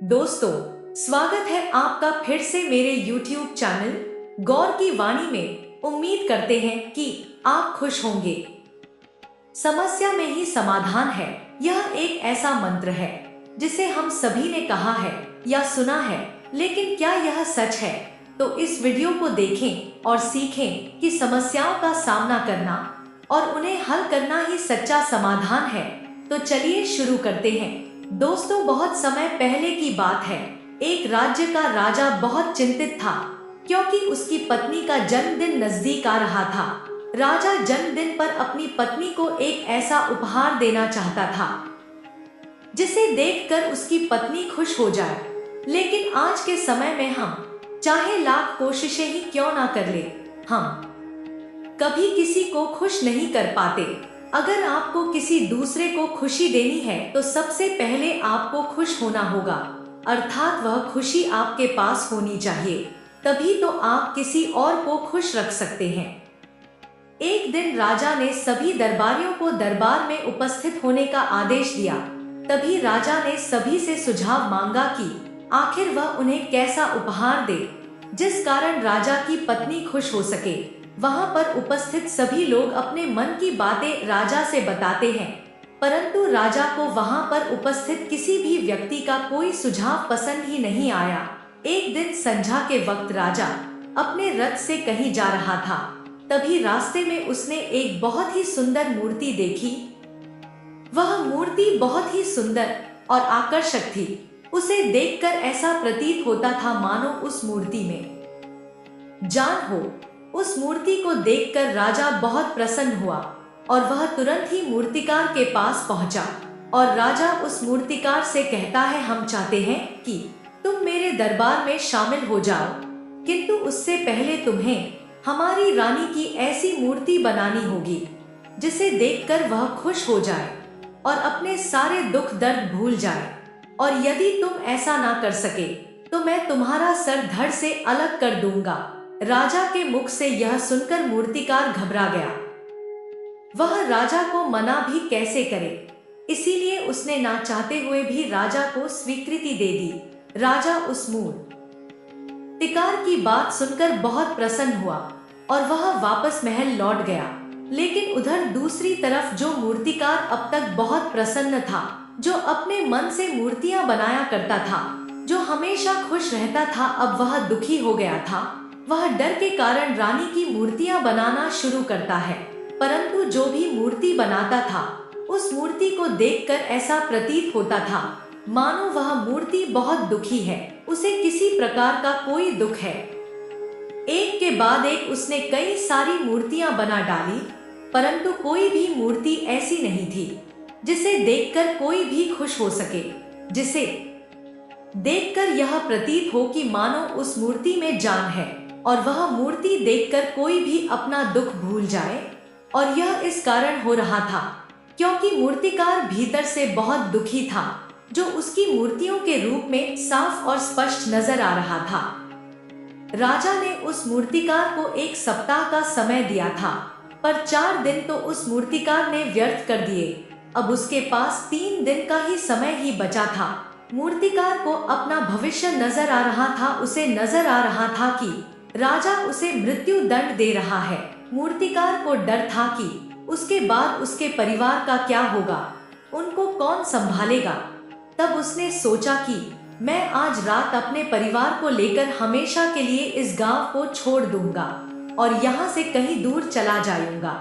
दोस्तों, स्वागत है आपका फिर से मेरे YouTube चैनल गौर की वाणी में। उम्मीद करते हैं कि आप खुश होंगे। समस्या में ही समाधान है, यह एक ऐसा मंत्र है जिसे हम सभी ने कहा है या सुना है, लेकिन क्या यह सच है? तो इस वीडियो को देखें और सीखें कि समस्याओं का सामना करना और उन्हें हल करना ही सच्चा समाधान है। तो चलिए शुरू करते हैं। दोस्तों, बहुत समय पहले की बात है। एक राज्य का राजा बहुत चिंतित था क्योंकि उसकी पत्नी का जन्मदिन नजदीक आ रहा था। राजा जन्मदिन पर अपनी पत्नी को एक ऐसा उपहार देना चाहता था जिसे देखकर उसकी पत्नी खुश हो जाए। लेकिन आज के समय में हम चाहे लाख कोशिशें ही क्यों ना कर ले, हम कभी किसी को खुश नहीं कर पाते। अगर आपको किसी दूसरे को खुशी देनी है तो सबसे पहले आपको खुश होना होगा, अर्थात वह खुशी आपके पास होनी चाहिए, तभी तो आप किसी और को खुश रख सकते हैं। एक दिन राजा ने सभी दरबारियों को दरबार में उपस्थित होने का आदेश दिया। तभी राजा ने सभी से सुझाव मांगा कि आखिर वह उन्हें कैसा उपहार दे जिस कारण राजा की पत्नी खुश हो सके। वहां पर उपस्थित सभी लोग अपने मन की बातें राजा से बताते हैं, परंतु राजा को वहां पर उपस्थित किसी भी व्यक्ति का कोई सुझाव पसंद ही नहीं आया। एक दिन संध्या के वक्त राजा अपने रथ से कहीं जा रहा था। तभी रास्ते में उसने एक बहुत ही सुंदर मूर्ति देखी। वह मूर्ति बहुत ही सुंदर और आकर्षक थी। उसे देखकर ऐसा प्रतीत होता था मानो उस मूर्ति में जान हो। उस मूर्ति को देखकर राजा बहुत प्रसन्न हुआ और वह तुरंत ही मूर्तिकार के पास पहुंचा और राजा उस मूर्तिकार से कहता है, हम चाहते हैं कि तुम मेरे दरबार में शामिल हो जाओ, किंतु उससे पहले तुम्हें हमारी रानी की ऐसी मूर्ति बनानी होगी जिसे देखकर वह खुश हो जाए और अपने सारे दुख दर्द भूल जाए। और यदि तुम ऐसा ना कर सके तो मैं तुम्हारा सर धड़ से अलग कर दूंगा। राजा के मुख से यह सुनकर मूर्तिकार घबरा गया। वह राजा को मना भी कैसे करे, इसीलिए उसने ना चाहते हुए भी राजा को स्वीकृति दे दी। राजा उस मूर्तिकार की बात सुनकर बहुत प्रसन्न हुआ और वह वापस महल लौट गया। लेकिन उधर दूसरी तरफ जो मूर्तिकार अब तक बहुत प्रसन्न था, जो अपने मन से मूर्तियां बनाया करता था, जो हमेशा खुश रहता था, अब वह दुखी हो गया था। वह डर के कारण रानी की मूर्तियां बनाना शुरू करता है, परंतु जो भी मूर्ति बनाता था उस मूर्ति को देखकर ऐसा प्रतीत होता था मानो वह मूर्ति बहुत दुखी है, उसे किसी प्रकार का कोई दुख है। एक के बाद एक उसने कई सारी मूर्तियां बना डाली, परंतु कोई भी मूर्ति ऐसी नहीं थी जिसे देखकर कोई भी खुश हो सके, जिसे देखकर यह प्रतीत हो कि मानो उस मूर्ति में जान है और वह मूर्ति देखकर कोई भी अपना दुख भूल जाए। और यह इस कारण हो रहा था क्योंकि मूर्तिकार भीतर से बहुत दुखी था, जो उसकी मूर्तियों के रूप में साफ और स्पष्ट नजर आ रहा था। राजा ने उस मूर्तिकार को एक सप्ताह का समय दिया था, पर 4 दिन तो उस मूर्तिकार ने व्यर्थ कर दिए। अब उसके पास 3 दिन का ही समय ही बचा था। मूर्तिकार को अपना भविष्य नजर आ रहा था। उसे नजर आ रहा था कि राजा उसे मृत्यु दंड दे रहा है। मूर्तिकार को डर था कि उसके बाद उसके परिवार का क्या होगा, उनको कौन संभालेगा। तब उसने सोचा कि मैं आज रात अपने परिवार को लेकर हमेशा के लिए इस गांव को छोड़ दूंगा और यहाँ से कहीं दूर चला जाऊंगा।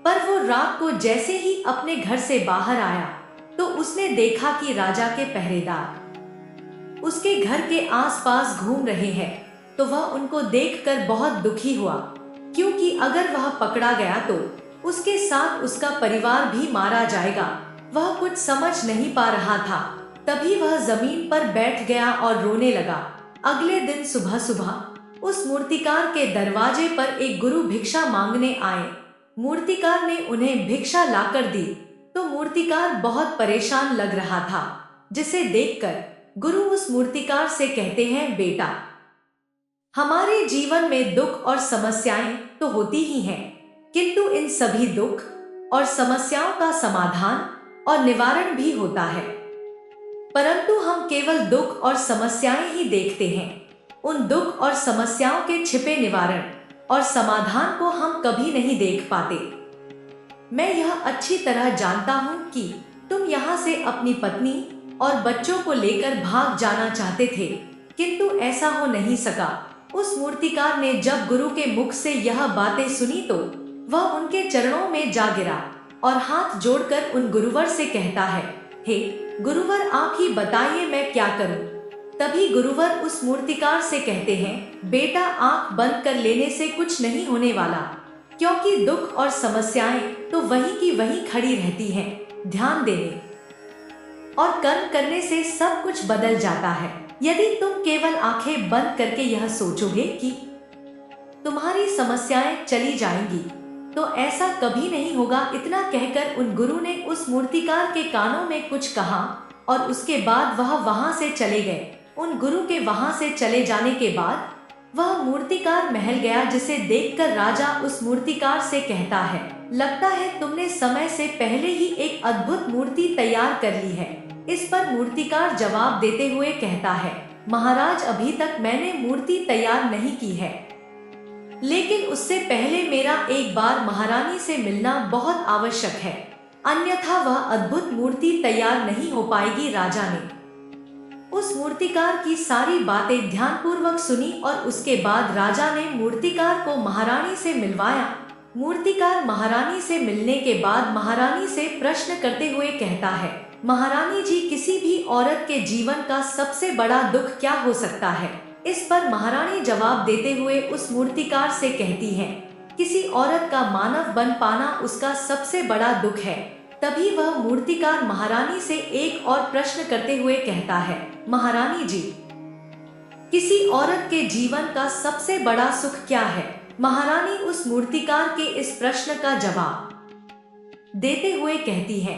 पर वो रात को जैसे ही अपने घर से बाहर आया तो उसने देखा कि राजा के पहरेदार उसके घर के आसपास घूम रहे हैं। तो वह उनको देखकर बहुत दुखी हुआ, क्योंकि अगर वह पकड़ा गया तो उसके साथ उसका परिवार भी मारा जाएगा। वह कुछ समझ नहीं पा रहा था। तभी वह जमीन पर बैठ गया और रोने लगा। अगले दिन सुबह सुबह उस मूर्तिकार के दरवाजे पर एक गुरु भिक्षा मांगने आए। मूर्तिकार ने उन्हें भिक्षा लाकर दी तो मूर्तिकार बहुत परेशान लग रहा था, जिसे देखकर गुरु उस मूर्तिकार से कहते हैं, बेटा, हमारे जीवन में दुख और समस्याएं तो होती ही हैं, किंतु इन सभी दुख और समस्याओं का समाधान और निवारण भी होता है। परंतु हम केवल दुख और समस्याएं ही देखते हैं। उन दुख और समस्याओं के छिपे निवारण और समाधान को हम कभी नहीं देख पाते। मैं यह अच्छी तरह जानता हूँ कि तुम यहाँ से अपनी पत्नी और बच्चों को लेकर भाग जाना चाहते थे, किंतु ऐसा हो नहीं सका। उस मूर्तिकार ने जब गुरु के मुख से यह बातें सुनी तो वह उनके चरणों में जा गिरा और हाथ जोड़कर उन गुरुवर से कहता है, हे गुरुवर, आप ही बताइए मैं क्या करूं। तभी गुरुवर उस मूर्तिकार से कहते हैं, बेटा, आंख बंद कर लेने से कुछ नहीं होने वाला, क्योंकि दुख और समस्याएं तो वहीं की वहीं खड़ी रहती हैं। ध्यान देने और कर्म करने से सब कुछ बदल जाता है। यदि तुम केवल आंखें बंद करके यह सोचोगे कि तुम्हारी समस्याएं चली जाएंगी, तो ऐसा कभी नहीं होगा। इतना कहकर उन गुरु ने उस मूर्तिकार के कानों में कुछ कहा और उसके बाद वह वहां से चले गए। उन गुरु के वहां से चले जाने के बाद वह मूर्तिकार महल गया, जिसे देखकर राजा उस मूर्तिकार से कहता है, लगता है तुमने समय से पहले ही एक अद्भुत मूर्ति तैयार कर ली है। इस पर मूर्तिकार जवाब देते हुए कहता है, महाराज, अभी तक मैंने मूर्ति तैयार नहीं की है, लेकिन उससे पहले मेरा एक बार महारानी से मिलना बहुत आवश्यक है, अन्यथा वह अद्भुत मूर्ति तैयार नहीं हो पाएगी। राजा ने उस मूर्तिकार की सारी बातें ध्यानपूर्वक सुनी और उसके बाद राजा ने मूर्तिकार को महारानी से मिलवाया। मूर्तिकार महारानी से मिलने के बाद महारानी से प्रश्न करते हुए कहता है, महारानी जी, किसी भी औरत के जीवन का सबसे बड़ा दुख क्या हो सकता है? इस पर महारानी जवाब देते हुए उस मूर्तिकार से कहती हैं, किसी औरत का मानव बन पाना उसका सबसे बड़ा दुख है। तभी वह मूर्तिकार महारानी से एक और प्रश्न करते हुए कहता है, महारानी जी, किसी औरत के जीवन का सबसे बड़ा सुख क्या है? महारानी उस मूर्तिकार के इस प्रश्न का जवाब देते हुए कहती है,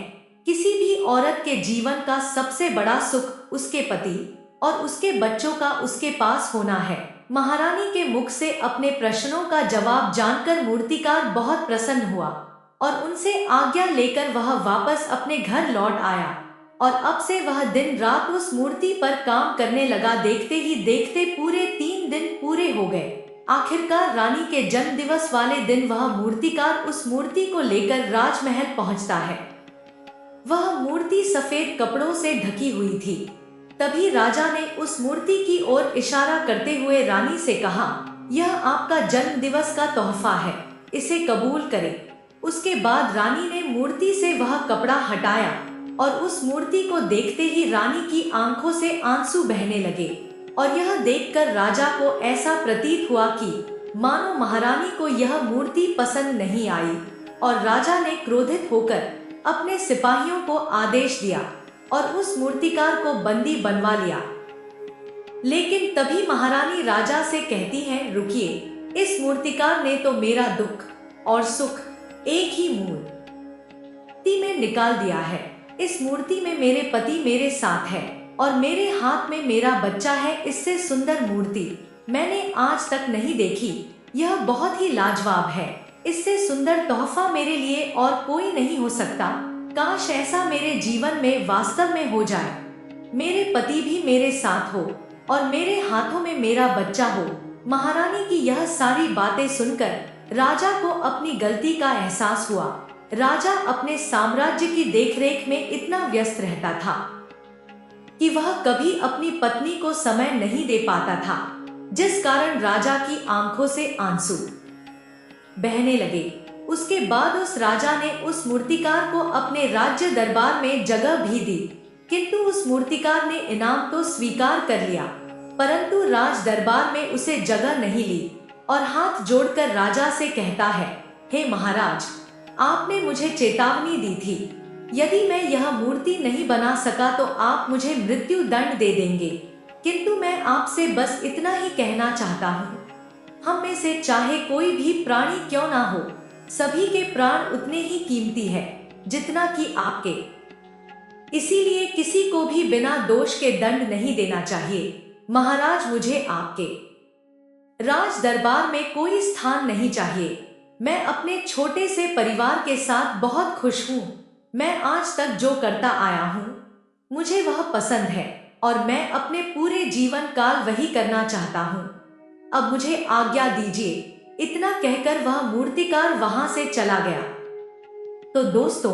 किसी भी औरत के जीवन का सबसे बड़ा सुख उसके पति और उसके बच्चों का उसके पास होना है। महारानी के मुख से अपने प्रश्नों का जवाब जानकर मूर्तिकार बहुत प्रसन्न हुआ और उनसे आज्ञा लेकर वह वापस अपने घर लौट आया और अब से वह दिन रात उस मूर्ति पर काम करने लगा। देखते ही देखते पूरे 3 दिन पूरे हो गए। आखिरकार रानी के जन्म दिवस वाले दिन वह मूर्तिकार उस मूर्ति को लेकर राजमहल पहुंचता है। वह मूर्ति सफेद कपड़ों से ढकी हुई थी। तभी राजा ने उस मूर्ति की ओर इशारा करते हुए रानी से कहा, यह आपका जन्म दिवस का तोहफा है, इसे कबूल करें। उसके बाद रानी ने मूर्ति से वह कपड़ा हटाया और उस मूर्ति को देखते ही रानी की आंखों से आंसू बहने लगे और यह देखकर राजा को ऐसा प्रतीत हुआ कि मानो महारानी को यह मूर्ति पसंद नहीं आई और राजा ने क्रोधित होकर अपने सिपाहियों को आदेश दिया और उस मूर्तिकार को बंदी बनवा लिया। लेकिन तभी महारानी राजा से कहती है, रुकिए, इस मूर्तिकार ने तो मेरा दुख और सुख एक ही मूर्ति में निकाल दिया है। इस मूर्ति में मेरे पति मेरे साथ है और मेरे हाथ में मेरा बच्चा है। इससे सुंदर मूर्ति मैंने आज तक नहीं देखी। यह बहुत ही लाजवाब है। इससे सुंदर तोहफा मेरे लिए और कोई नहीं हो सकता। काश ऐसा मेरे जीवन में वास्तव में हो जाए। मेरे पति भी मेरे साथ हो और मेरे हाथों में मेरा बच्चा हो। महारानी की यह सारी बातें सुनकर राजा को अपनी गलती का एहसास हुआ। राजा अपने साम्राज्य की देखरेख में इतना व्यस्त रहता था कि वह कभी अपनी पत्नी को समय नहीं दे पाता था, जिस कारण राजा की आंखों से आंसू बहने लगे। उसके बाद उस राजा ने उस मूर्तिकार को अपने राज्य दरबार में जगह भी दी, किंतु उस मूर्तिकार ने इनाम तो स्वीकार कर लिया, परंतु राज दरबार में उसे जगह नहीं ली और हाथ जोड़कर राजा से कहता है, हे महाराज, आपने मुझे चेतावनी दी थी। यदि मैं यह मूर्ति नहीं बना सका तो आप मुझे मृत्यु दंड दे देंगे, किंतु मैं आपसे बस इतना ही कहना चाहता हूँ, हम में से चाहे कोई भी प्राणी क्यों ना हो, सभी के प्राण उतने ही कीमती है जितना कि आपके। इसीलिए किसी को भी बिना दोष के दंड नहीं देना चाहिए। महाराज, मुझे आपके राज दरबार में कोई स्थान नहीं चाहिए। मैं अपने छोटे से परिवार के साथ बहुत खुश हूँ। मैं आज तक जो करता आया हूँ मुझे वह पसंद है और मैं अपने पूरे जीवन काल वही करना चाहता हूँ। अब मुझे आज्ञा दीजिए। इतना कहकर वह मूर्तिकार वहां से चला गया। तो दोस्तों,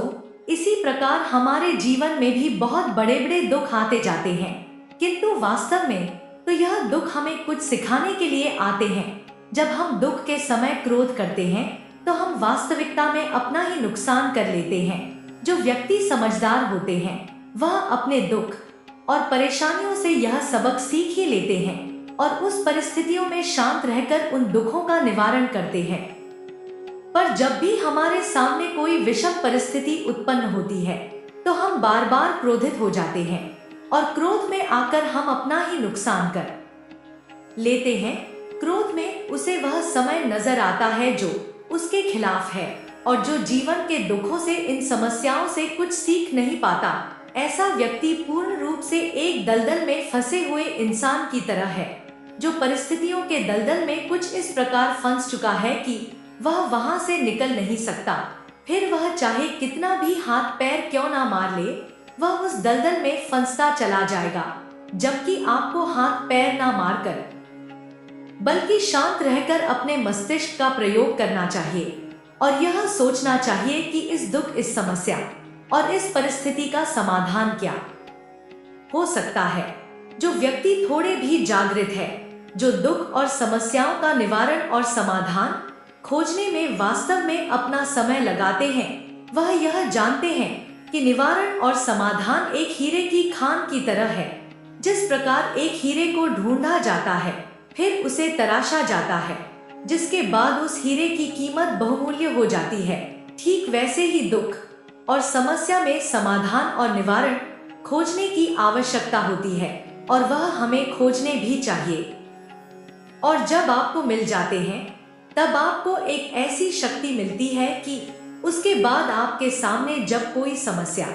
इसी प्रकार हमारे जीवन में भी बहुत बड़े बड़े दुख आते जाते हैं, किंतु वास्तव में तो यह दुख हमें कुछ सिखाने के लिए आते हैं। जब हम दुख के समय क्रोध करते हैं तो हम वास्तविकता में अपना ही नुकसान कर लेते हैं। जो व्यक्ति समझदार होते हैं वह अपने दुख और परेशानियों से यह सबक सीख ही लेते हैं और उस परिस्थितियों में शांत रहकर उन दुखों का निवारण करते हैं। पर जब भी हमारे सामने कोई विषम परिस्थिति उत्पन्न होती है तो हम बार बार क्रोधित हो जाते हैं और क्रोध में आकर हम अपना ही नुकसान कर लेते हैं। क्रोध में उसे वह समय नजर आता है जो उसके खिलाफ है और जो जीवन के दुखों से, इन समस्याओं से कुछ सीख नहीं पाता। ऐसा व्यक्ति पूर्ण रूप से एक दलदल में फंसे हुए इंसान की तरह है, जो परिस्थितियों के दलदल में कुछ इस प्रकार फंस चुका है कि वह वहां से निकल नहीं सकता। फिर वह चाहे कितना भी हाथ पैर क्यों ना मार ले, वह उस दलदल में फंसता चला जाएगा। जबकि आपको हाथ पैर ना मारकर बल्कि शांत रहकर अपने मस्तिष्क का प्रयोग करना चाहिए और यह सोचना चाहिए कि इस दुख, इस समस्या और इस परिस्थिति का समाधान क्या हो सकता है। जो व्यक्ति थोड़े भी जागृत है, जो दुख और समस्याओं का निवारण और समाधान खोजने में वास्तव में अपना समय लगाते हैं, वह यह जानते हैं कि निवारण और समाधान एक हीरे की खान की तरह है। जिस प्रकार एक हीरे को ढूंढा जाता है, फिर उसे तराशा जाता है, जिसके बाद उस हीरे की कीमत बहुमूल्य हो जाती है, ठीक वैसे ही दुख और समस्या में समाधान और निवारण खोजने की आवश्यकता होती है और वह हमें खोजने भी चाहिए। और जब आपको मिल जाते हैं तब आपको एक ऐसी शक्ति मिलती है कि उसके बाद आपके सामने जब कोई समस्या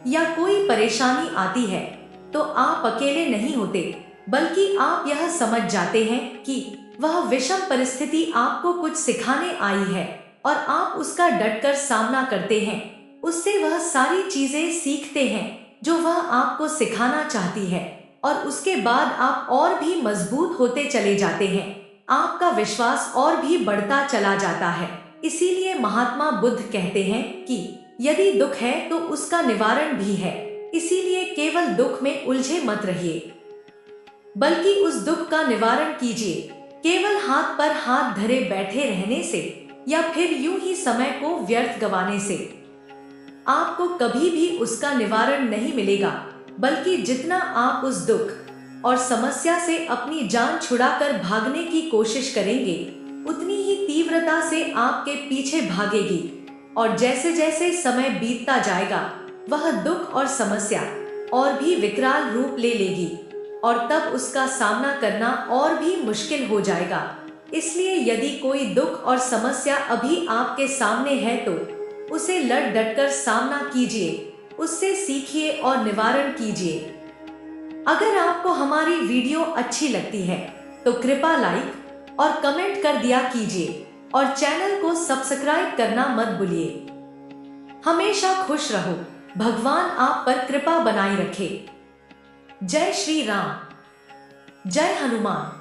या कोई परेशानी आती है तो आप अकेले नहीं होते, बल्कि आप यह समझ जाते हैं कि वह विषम परिस्थिति आपको कुछ सिखाने आई है और आप उसका डटकर सामना करते हैं। उससे वह सारी चीजें सीखते हैं जो वह आपको सिखाना चाहती है और उसके बाद आप और भी मजबूत होते चले जाते हैं। आपका विश्वास और भी बढ़ता चला जाता है। इसीलिए महात्मा बुद्ध कहते हैं कि यदि दुख है तो उसका निवारण भी है, इसीलिए केवल दुख में उलझे मत रहिए, बल्कि उस दुख का निवारण कीजिए। केवल हाथ पर हाथ धरे बैठे रहने से या फिर यूं ही समय को व्यर्थ गवाने से आपको कभी भी उसका निवारण नहीं मिलेगा, बल्कि जितना आप उस दुख और समस्या से अपनी जान छुड़ाकर भागने की कोशिश करेंगे, उतनी ही तीव्रता से आपके पीछे भागेगी और जैसे जैसे समय बीतता जाएगा वह दुख और समस्या और भी विकराल रूप ले लेगी और तब उसका सामना करना और भी मुश्किल हो जाएगा। इसलिए यदि कोई दुख और समस्या अभी आपके सामने है तो उसे लड़ डटकर सामना कीजिए, उससे सीखिए और निवारण कीजिए। अगर आपको हमारी वीडियो अच्छी लगती है तो कृपया लाइक और कमेंट कर दिया कीजिए और चैनल को सब्सक्राइब करना मत भूलिए। हमेशा खुश रहो, भगवान आप पर कृपा बनाए रखे। जय श्री राम, जय हनुमान।